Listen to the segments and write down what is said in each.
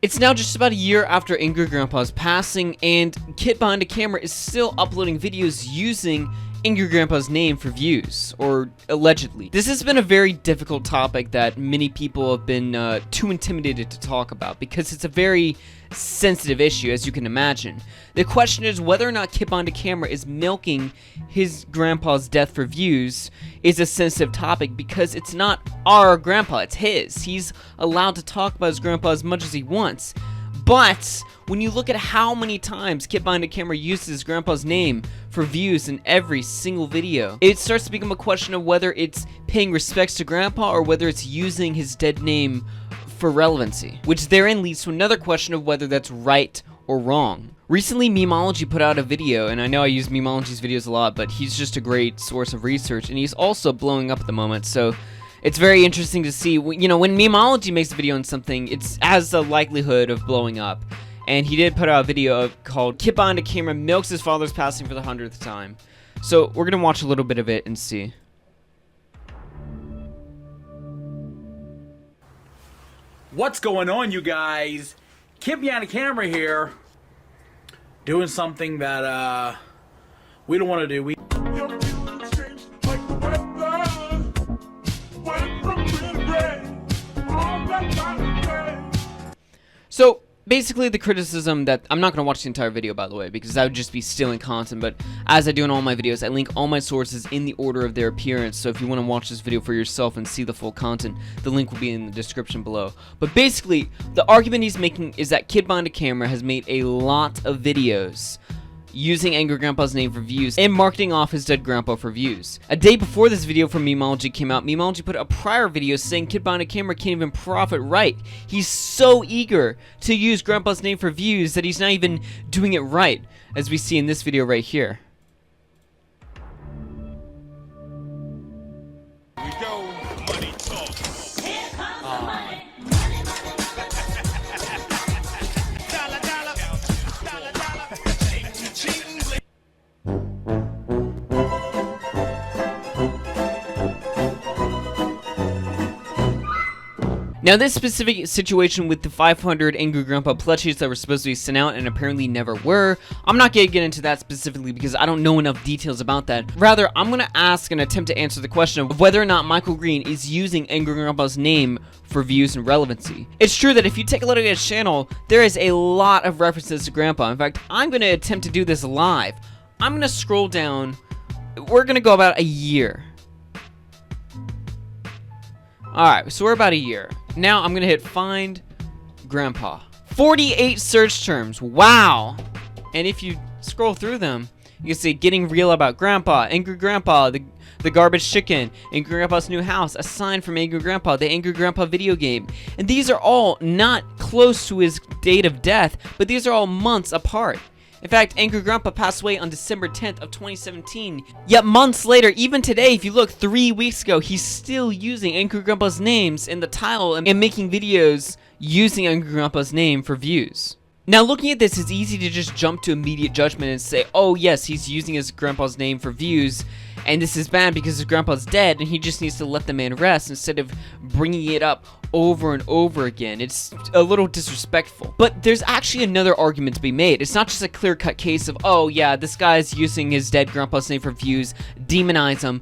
It's now just about a year after Angry Grandpa's passing, and KidBehindACamera is still uploading videos using Angry Grandpa's name for views, or allegedly. This has been a very difficult topic that many people have been too intimidated to talk about, because it's a very sensitive issue, as you can imagine. The question is whether or not KidBehindACamera is milking his grandpa's death for views is a sensitive topic, because it's not our grandpa, it's his. He's allowed to talk about his grandpa as much as he wants. But when you look at how many times KidBehindACamera uses his grandpa's name for views in every single video, it starts to become a question of whether it's paying respects to grandpa or whether it's using his dead name for relevancy, which therein leads to another question of whether that's right or wrong. Recently, Memology put out a video, and I know I use Memology's videos a lot, but he's just a great source of research, and he's also blowing up at the moment, so it's very interesting to see. You know, when Memology makes a video on something, it has the likelihood of blowing up. And he did put out a video called KidBehindACamera milks his father's passing for the 100th time. So we're gonna watch a little bit of it and see. What's going on, you guys? KidBehindACamera here, doing something that we don't want to do. So basically the criticism that, I'm not going to watch the entire video, by the way, because that would just be stealing content, but as I do in all my videos, I link all my sources in the order of their appearance, so if you want to watch this video for yourself and see the full content, the link will be in the description below. But basically, the argument he's making is that KidBehindACamera has made a lot of videos using Angry Grandpa's name for views and marketing off his dead grandpa for views. A day before this video from Memology came out, Memology put a prior video saying KidBehindACamera can't even profit right. He's so eager to use grandpa's name for views that he's not even doing it right, as we see in this video right here. Here we go, money talks. Here comes the money. Now, this specific situation with the 500 Angry Grandpa plushies that were supposed to be sent out and apparently never were, I'm not going to get into that specifically because I don't know enough details about that. Rather, I'm going to ask and attempt to answer the question of whether or not Michael Green is using Angry Grandpa's name for views and relevancy. It's true that if you take a look at his channel, there is a lot of references to Grandpa. In fact, I'm going to attempt to do this live. I'm going to scroll down. We're going to go about a year. Alright, so we're about a year. Now I'm gonna hit find grandpa. 48 search terms, wow! And if you scroll through them, you can see getting real about grandpa, Angry Grandpa, the garbage chicken, Angry Grandpa's new house, a sign from Angry Grandpa, the Angry Grandpa video game. And these are all not close to his date of death, but these are all months apart. In fact, Angry Grandpa passed away on December 10th of 2017. Yet months later, even today, if you look 3 weeks ago, he's still using Angry Grandpa's names in the title and making videos using Angry Grandpa's name for views. Now, looking at this, it's easy to just jump to immediate judgment and say, oh yes, he's using his grandpa's name for views, and this is bad because his grandpa's dead and he just needs to let the man rest instead of bringing it up over and over again. It's a little disrespectful. But there's actually another argument to be made. It's not just a clear-cut case of, oh yeah, this guy's using his dead grandpa's name for views, demonize him.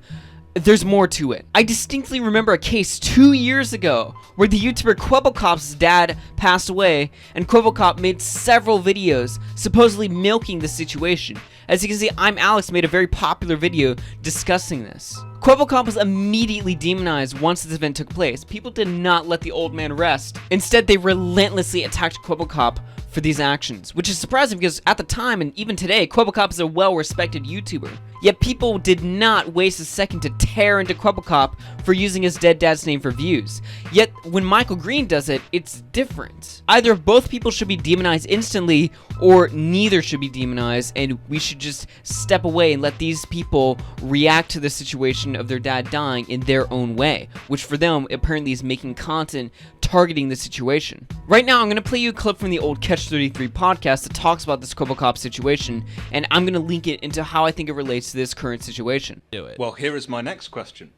There's more to it. I distinctly remember a case 2 years ago where the YouTuber Quebblecop's dad passed away, and Quebblecop made several videos supposedly milking the situation. As you can see, I'm Alex made a very popular video discussing this. Quebblecop was immediately demonized once this event took place. People did not let the old man rest. Instead, they relentlessly attacked Quebblecop for these actions, which is surprising because at the time and even today, Quebblecop is a well-respected YouTuber. Yet people did not waste a second to tear into Quebblecop for using his dead dad's name for views. Yet when Michael Green does it, it's different. Either both people should be demonized instantly, or neither should be demonized, and we should just step away and let these people react to the situation of their dad dying in their own way, which for them apparently is making content targeting the situation. Right now, I'm going to play you a clip from the old Catch 33 podcast that talks about this Quebblecop situation, and I'm going to link it into how I think it relates to this current situation. Well, here is my next question.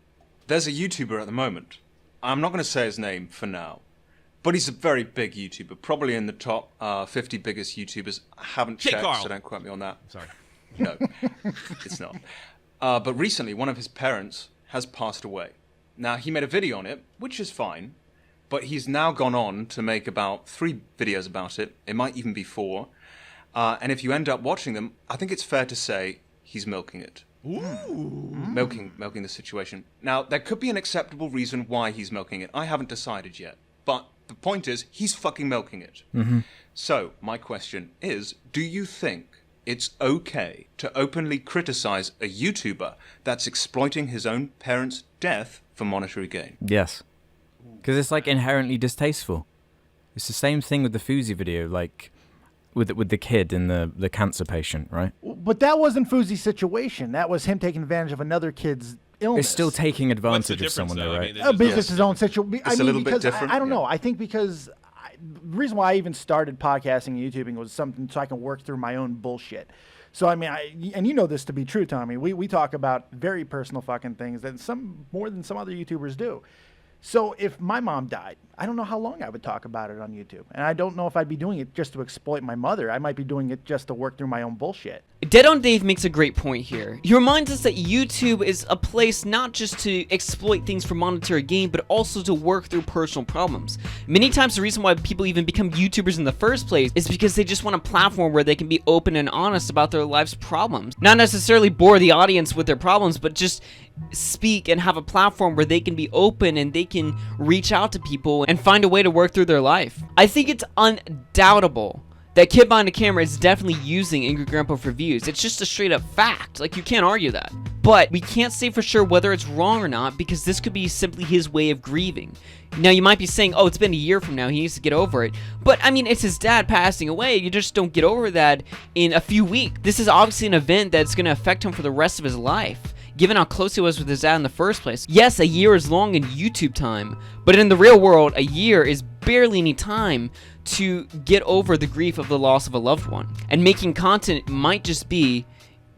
There's a YouTuber at the moment. I'm not going to say his name for now, But he's a very big YouTuber, probably in the top 50 biggest YouTubers. I haven't checked, Carl. so don't quote me on that. Sorry. No, it's not. But recently, one of his parents has passed away. Now, he made a video on it, which is fine, but he's now gone on to make about 3 videos about it. It might even be 4. And if you end up watching them, I think it's fair to say he's milking it. Ooh. Milking the situation. Now, there could be an acceptable reason why he's milking it. I haven't decided yet. But the point is, he's fucking milking it. Mm-hmm. So, my question is, do you think it's okay to openly criticize a YouTuber that's exploiting his own parents' death for monetary gain? Yes. Because it's like inherently distasteful. It's the same thing with the Fuzi video, like with the kid and the cancer patient, right? But that wasn't Fuzi's situation. That was him taking advantage of another kid's illness. It's still taking What's the advantage of difference, someone, though? though, I right? mean, it's because just- his own situation. It's a little bit because different, I don't know. yeah. I think because the reason why I even started podcasting and YouTubing was something so I can work through my own bullshit. So I mean, and you know this to be true, Tommy. We talk about very personal fucking things that some more than some other YouTubers do. So if my mom died, I don't know how long I would talk about it on YouTube. And I don't know if I'd be doing it just to exploit my mother. I might be doing it just to work through my own bullshit. Dead on Dave makes a great point here. He reminds us that YouTube is a place not just to exploit things for monetary gain, but also to work through personal problems. Many times the reason why people even become YouTubers in the first place is because they just want a platform where they can be open and honest about their life's problems. Not necessarily bore the audience with their problems, but just speak and have a platform where they can be open and they can reach out to people and find a way to work through their life. I think it's undoubtable that KidBehindACamera is definitely using Angry Grandpa for views. It's just a straight up fact. Like, you can't argue that. But we can't say for sure whether it's wrong or not, because this could be simply his way of grieving. Now, you might be saying, oh, it's been a year from now, he needs to get over it. But, I mean, it's his dad passing away. You just don't get over that in a few weeks. This is obviously an event that's going to affect him for the rest of his life, given how close he was with his dad in the first place. Yes, a year is long in YouTube time, but in the real world, a year is barely any time to get over the grief of the loss of a loved one. And making content might just be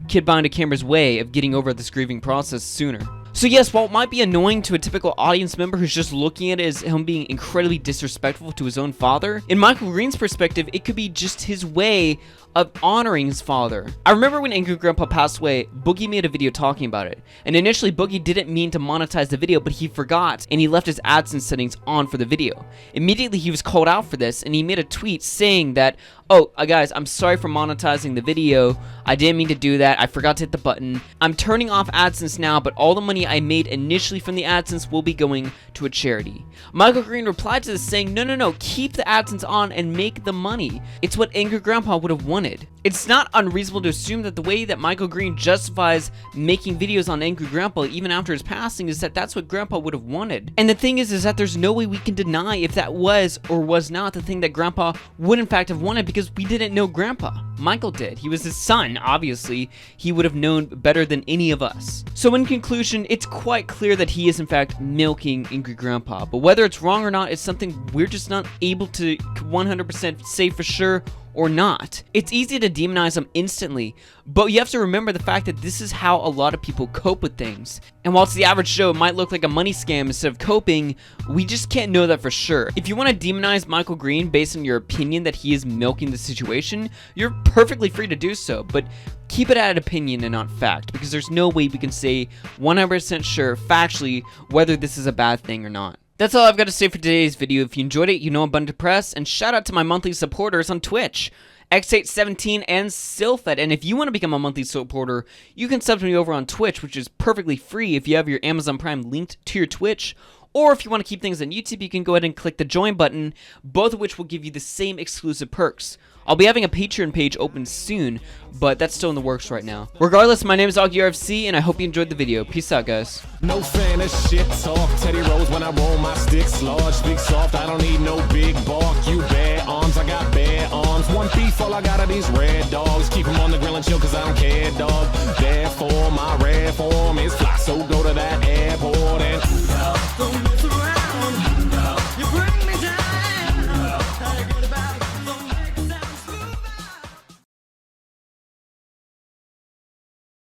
KidBehindACamera's way of getting over this grieving process sooner. So yes, while it might be annoying to a typical audience member who's just looking at it as him being incredibly disrespectful to his own father, in Michael Green's perspective, it could be just his way of honoring his father. I remember when Angry Grandpa passed away, Boogie made a video talking about it. And initially, Boogie didn't mean to monetize the video, but he forgot, and he left his AdSense settings on for the video. Immediately, he was called out for this, and he made a tweet saying that, oh, guys, I'm sorry for monetizing the video. I didn't mean to do that. I forgot to hit the button. I'm turning off AdSense now, but all the money I made initially from the AdSense will be going to a charity. Michael Green replied to this saying, no, keep the AdSense on and make the money. It's what Angry Grandpa would have wanted. It's not unreasonable to assume that the way that Michael Green justifies making videos on Angry Grandpa even after his passing is that that's what Grandpa would have wanted. And the thing is that there's no way we can deny if that was or was not the thing that Grandpa would in fact have wanted, because we didn't know Grandpa. Michael did. He was his son, obviously. He would have known better than any of us. So in conclusion, it's quite clear that he is in fact milking Angry Grandpa. But whether it's wrong or not, it's something we're just not able to 100% say for sure or not. It's easy to demonize them instantly, but you have to remember the fact that this is how a lot of people cope with things. And whilst the average Joe might look like a money scam instead of coping, we just can't know that for sure. If you want to demonize Michael Green based on your opinion that he is milking the situation, you're perfectly free to do so, but keep it at opinion and not fact, because there's no way we can say 100% sure factually whether this is a bad thing or not. That's all I've got to say for today's video. If you enjoyed it, you know I'm button to press, and shout out to my monthly supporters on Twitch, X817 and Silfet. And if you want to become a monthly supporter, you can sub to me over on Twitch, which is perfectly free if you have your Amazon Prime linked to your Twitch. Or if you want to keep things on YouTube, you can go ahead and click the join button, both of which will give you the same exclusive perks. I'll be having a Patreon page open soon, but that's still in the works right now. Regardless, my name is AugieRFC, and I hope you enjoyed the video. Peace out, guys. No fan of shit talk. Teddy Rose when I roll my sticks. Large, big, soft. I don't need no big bark. You bare arms, I got bare arms. One beef, all I got are these red dogs. Keep them on the grill and chill, cause I don't care, dog. Therefore, my red form is fly.